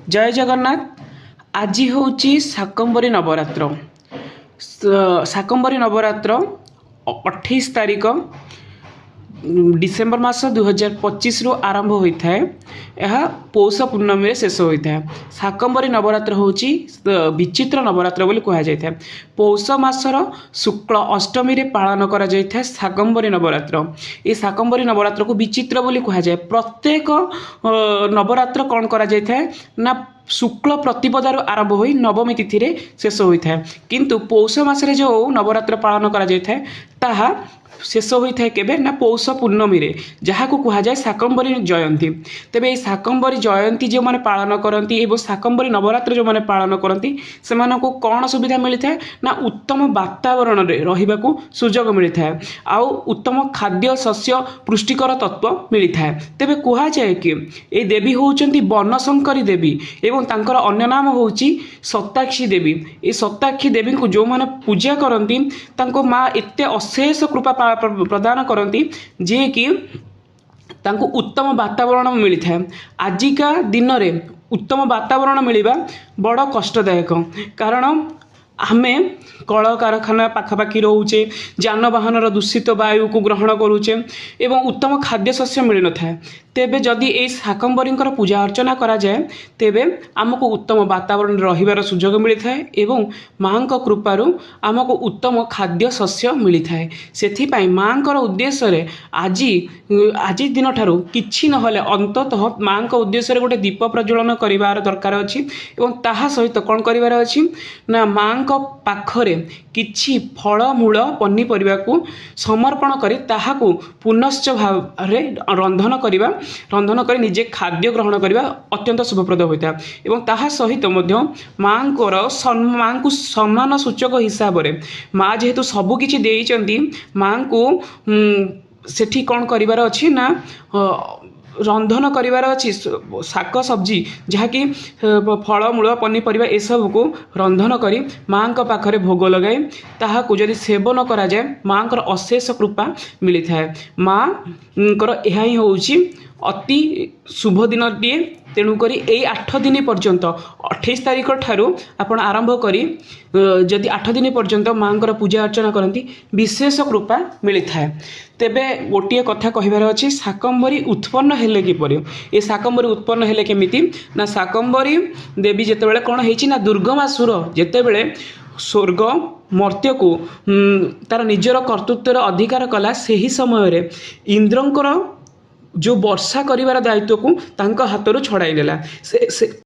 जय जगन्नाथ। आज हूँ शाकंभरी नवरात्र। शाकंभरी नवरात्र 28 तारीख डिसेम्बर मास 2025 रु आरंभ होता है। यह पौष पूर्णमी शेष होता है। शाकंभरी नवरात्र हूँ विचित्र नवरात्र बोली कह जाए। पौष मासर शुक्ल अष्टमी रे पालन करा जाए शाकंभरी नवरात्र। ये शाकंभरी नवरात्र को विचित्र बोली कह जाए। प्रत्येक नवरात्र कौन करा जाए ना शुक्ल प्रतिपदार आरंभ हो नवमी तिथि रे शेष होता है। किंतु पौष मासरे जो नवरात्र पालन करा जाए ताहा शेष होता है केबे ना पौष पूर्णमी रे, जहाँ को कह जाए शाकंभरी जयंती। तेबे शाकंभरी जयंती जो मैंने पालन करती एवं शाकंभरी नवरात्र जो मैंने पालन करती से कौन सुविधा मिलता है ना उत्तम वातावरण रे रहिबाकू सुजोग मिलता है। आउ उत्तम खाद्य शस्य पुष्टिकर तत्व मिलता है। तेबे कह जाए कि ये देवी होउचंती बनशंकरी देवी एवं तांकर अन्य नाम होउची सत्ताक्षी देवी। ये सत्ताक्षी देवी को जो माने पूजा करती तांको माँ एते अशेष कृपा प्रदान करती जे कि तांको उत्तम वातावरण मिलता है। आजिका दिन में उत्तम वातावरण मिलवा बड़ कष्टदायक, कारण आमे कल कारखाना पाखापाखि रोचे, जानवाहन दूषित वायु को ग्रहण करुचे एवं उत्तम खाद्य शस्य मिल न था। तेबे जदि ये शाकंभरी पूजा अर्चना करा जाए तेबे आमको उत्तम वातावरण रहिबार सुजोग मिलता है एवं माँ कृपारू आमको उत्तम खाद्य शस्य मिलता है। सेथिपाई माँ उद्देश्य आज दिन ठारू किछि नहले अंततः माँ उद्देश्य गोटे दीप प्रज्वलन करार दरकार अच्छी एवं ताहा सहित कौन करार अच्छी ना माँ पाखरे किछि फलमूल पनीपरिया को समर्पण करी ताहाकू पुनश्च भाव रंधन कर निजे खाद्य ग्रहण करने अत्यंत शुभप्रद होता है। एवं ताहा सहित माँ को सम्मान सूचक हिसाब से माँ जेहेतु सबकि देइचंती माँ को सेठी कौन करिवार अछि ना रंधन करार अच्छी शाक सब्जी जहाँकि फलमूल पनीपरिया ए सब को रंधन करी माँ पाखरे भोग लगाए ताहाकू जदि सेवन करा जाए माँ अशेष कृपा मिलता है। माँ यह ही होउची अति शुभ दिन टे। तेणुकरी यही 8 दिन पर्यंत 28 तारीख ठारू आपण आरंभ करी जदि 8 दिन पर्यंत माँ पूजा अर्चना करती विशेष कृपा मिलता है। तेबे गोटे कथा कहबार अच्छी शाकंभरी उत्पन्न हेले किपरि। ये शाकंभरी उत्पन्न हेले केमिति ना शाकंभरी देवी जेतेबेले कौन होइछि ना दुर्गमासुर जेतेबेले स्वर्ग मर्त्य को तार निजर कर्तृत्वर अधिकार कला सही समय इंद्रंकर जो वर्षा करिवार दायित्व को तांका हाथरू छड़ाई देला। से